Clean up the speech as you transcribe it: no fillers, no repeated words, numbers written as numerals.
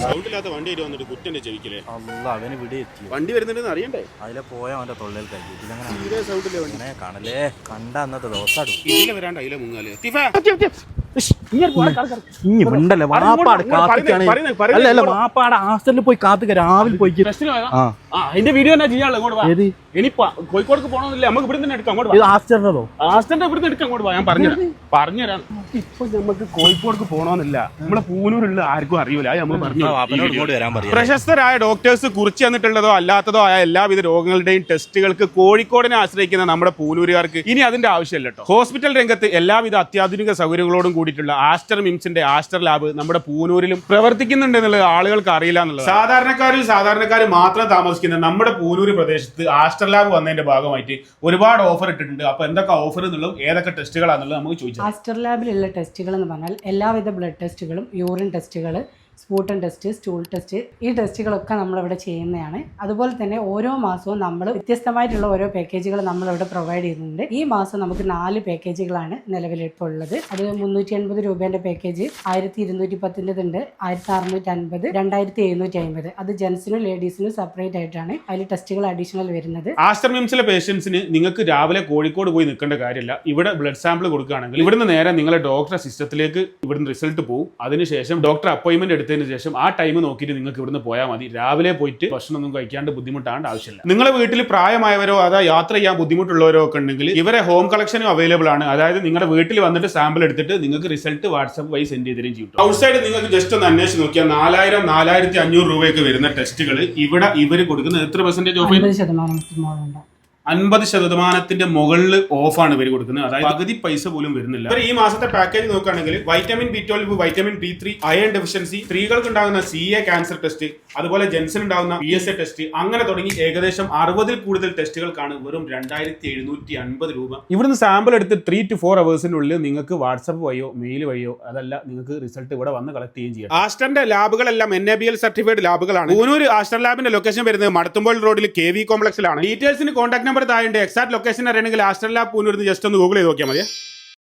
സൗണ്ടില്ലാത്ത വണ്ടി വന്നിട്ട് കുറ്റന്റെ ചെവിക്കല്ലേ അവന് ഇവിടെ എത്തി വണ്ടി വരുന്നുണ്ടെന്ന് അറിയണ്ടേ അതിലെ പോയ അവന്റെ തൊള്ളയിൽ കഴിക്കും തീരെ സൗണ്ടില്ലേ വണ്ടി കാണല്ലേ കണ്ട അന്നത്തെ ദിവസം ഇതിലെ വരാണ്ട് അതിലെ മുങ്ങാല് വാപ്പാടെ ഹോസ്റ്റലിൽ പോയി കാത്തുക രാവിലെ പോയി അതിന്റെ വീഡിയോ തന്നെ ചെയ്യാനുള്ളത് ഇനി കോഴിക്കോടേക്ക് പോകണമെന്നില്ല നമുക്ക് ഇവിടെ തന്നെ എടുക്കാം അങ്ങോട്ട് ഹാസ്റ്റലിനോ ഹാസ്റ്റലിന്റെ ഇവിടെ എടുക്കാം അങ്ങോട്ട് ഞാൻ പറഞ്ഞുതരാം ഇപ്പൊ നമുക്ക് കോഴിക്കോടേക്ക് പോകണമെന്നില്ല നമ്മളെ പൂനൂരുള്ള ആർക്കും അറിയില്ല അത് നമ്മൾ പറഞ്ഞു പ്രശസ്തരായ ഡോക്ടേഴ്സ് കുറിച്ച് തന്നിട്ടുള്ളതോ അല്ലാത്തതോ ആയ എല്ലാവിധ രോഗങ്ങളുടെയും ടെസ്റ്റുകൾക്ക് കോഴിക്കോടിനെ ആശ്രയിക്കുന്ന നമ്മുടെ പൂനൂരുകാർക്ക് ഇനി അതിന്റെ ആവശ്യമില്ല കേട്ടോ. ഹോസ്പിറ്റൽ രംഗത്ത് എല്ലാവിധ അത്യാധുനിക സൗകര്യങ്ങളോടും കൂടിയിട്ടുള്ള ആസ്റ്റർ മിംസിന്റെ ആസ്റ്റർ ലാബ് നമ്മുടെ പൂനൂരിലും പ്രവർത്തിക്കുന്നുണ്ട് എന്നുള്ളത് ആളുകൾക്ക് അറിയില്ല എന്നുള്ളത്. സാധാരണക്കാർ മാത്രം താമസിക്കുന്ന നമ്മുടെ പൂനൂര് പ്രദേശത്ത് ആസ്റ്റർ ലാബ് വന്നതിന്റെ ഭാഗമായിട്ട് ഒരുപാട് ഓഫർ ഇട്ടിട്ടുണ്ട്. അപ്പൊ എന്തൊക്കെ ഓഫർ എന്നുള്ളതും ഏതൊക്കെ ടെസ്റ്റുകളാണെന്നുള്ളത് നമുക്ക് ചോദിച്ചു. ആസ്റ്റർ ലാബിലുള്ള ടെസ്റ്റുകൾ എന്ന് പറഞ്ഞാൽ എല്ലാവിധ ബ്ലഡ് ടെസ്റ്റുകളും യൂറിൻ ടെസ്റ്റുകൾ, സ്പൂട്ടൻ ടെസ്റ്റ്, സ്റ്റൂൾ ടെസ്റ്റ്, ഈ ടെസ്റ്റുകളൊക്കെ നമ്മളിവിടെ ചെയ്യുന്നതാണ്. അതുപോലെ തന്നെ ഓരോ മാസവും നമ്മൾ വ്യത്യസ്തമായിട്ടുള്ള ഓരോ പാക്കേജുകൾ നമ്മളിവിടെ പ്രൊവൈഡ് ചെയ്യുന്നുണ്ട്. ഈ മാസം നമുക്ക് 4 പാക്കേജുകളാണ് നിലവിലിപ്പോൾ ഉള്ളത്. അത് 380 രൂപേൻ്റെ പാക്കേജ്, 1210-ൻ്റെ 1650, 2750. അത് ജെൻസിനും ലേഡീസിനും സെപ്പറേറ്റ് ആയിട്ടാണ് അതിൽ ടെസ്റ്റുകൾ അഡീഷണൽ വരുന്നത്. ആസ്റ്റർ മിംസിലെ പേഷ്യൻസിന് നിങ്ങൾക്ക് രാവിലെ കോഴിക്കോട് പോയി നിൽക്കേണ്ട കാര്യമില്ല. ഇവിടെ ബ്ലഡ് സാമ്പിൾ കൊടുക്കുകയാണെങ്കിൽ ഇവിടുന്ന് നേരെ നിങ്ങളെ ഡോക്ടറെ സിസ്റ്റത്തിലേക്ക് ഇവിടുന്ന് റിസൾട്ട് പോകും. അതിനുശേഷം ഡോക്ടർ അപ്പോയിന്റ്മെന്റ് എടുത്തതിന് ശേഷം ആ ടൈം നോക്കിയിട്ട് നിങ്ങൾക്ക് ഇവിടുന്ന് പോയാൽ മതി. രാവിലെ പോയിട്ട് ഭക്ഷണമൊന്നും കഴിക്കാണ്ട് ബുദ്ധിമുട്ടാണ്ട് ആവശ്യമില്ല. നിങ്ങളെ വീട്ടിൽ പ്രായമായവരോ അതാ യാത്ര ചെയ്യാൻ ബുദ്ധിമുട്ടുള്ളവരോ ഒക്കെ ഉണ്ടെങ്കിൽ ഇവരെ ഹോം കളക്ഷനും അവൈലബിൾ ആണ്. അതായത് നിങ്ങളുടെ വീട്ടിൽ വന്നിട്ട് സാമ്പിൾ എടുത്തിട്ട് നിങ്ങൾക്ക് റിസൾട്ട് വാട്സ്ആപ്പ് വഴി സെൻഡ് ചെയ്തരും ചെയ്യും. ഔട്ട്സൈഡ് നിങ്ങൾക്ക് ജസ്റ്റ് ഒന്ന് അന്വേഷിച്ച് നോക്കിയാൽ 4000-4500 രൂപയ്ക്ക് വരുന്ന ടെസ്റ്റുകൾ ഇവിടെ ഇവർ കൊടുക്കുന്നത് എത്ര പെർസെന്റേജ് ഓഫ്? 50% മുകളിൽ ഓഫാണ് ഇവർ കൊടുക്കുന്നത്. അതായത് പകുതി പൈസ പോലും വരുന്നില്ല. ഈ മാസത്തെ പാക്കേജ് നോക്കുകയാണെങ്കിൽ vitamin B12, vitamin B3, iron deficiency, സ്ത്രീകൾക്ക് ഉണ്ടാകുന്ന CA ക്യാൻസർ ടെസ്റ്റ്, അതുപോലെ ജെൻസിന് ഉണ്ടാകുന്ന PSA ടെസ്റ്റ്, അങ്ങനെ തുടങ്ങി ഏകദേശം 60-ൽ കൂടുതൽ ടെസ്റ്റുകൾക്കാണ് വെറും 2750 രൂപ. ഇവിടുന്ന് സാമ്പിൾ എടുത്ത് 3 to 4 അവേഴ്സിനുള്ളിൽ നിങ്ങൾക്ക് വാട്സ്ആപ്പ് വഴിയോ മെയിൽ വഴിയോ അതല്ല നിങ്ങൾക്ക് റിസൾട്ട് ഇവിടെ വന്ന് കളക്ട് ചെയ്യുകയും ചെയ്യാം. ആസ്റ്ററിന്റെ ലാബുകളെല്ലാം NABL സർട്ടിഫൈഡ് ലാബുകളാണ്. പൂനൂർ ആസ്റ്റർ ലാബിന്റെ ലൊക്കേഷൻ വരുന്നത് മടത്തുമ്പോൾ റോഡിൽ KV കോംപ്ലക്സിലാണ്. ഡീറ്റെയിൽസിന് കോൺടാക്ട് നമ്പർ താഴെ. എക്സാക്ട് ലൊക്കേഷൻ അറിയണമെങ്കിൽ ആസ്റ്റർ ലാബ് പൂനൂരിൽ ജസ്റ്റ് ഒന്ന് ഗൂഗിൾ ചെയ്ത് നോക്കിയാൽ മതി.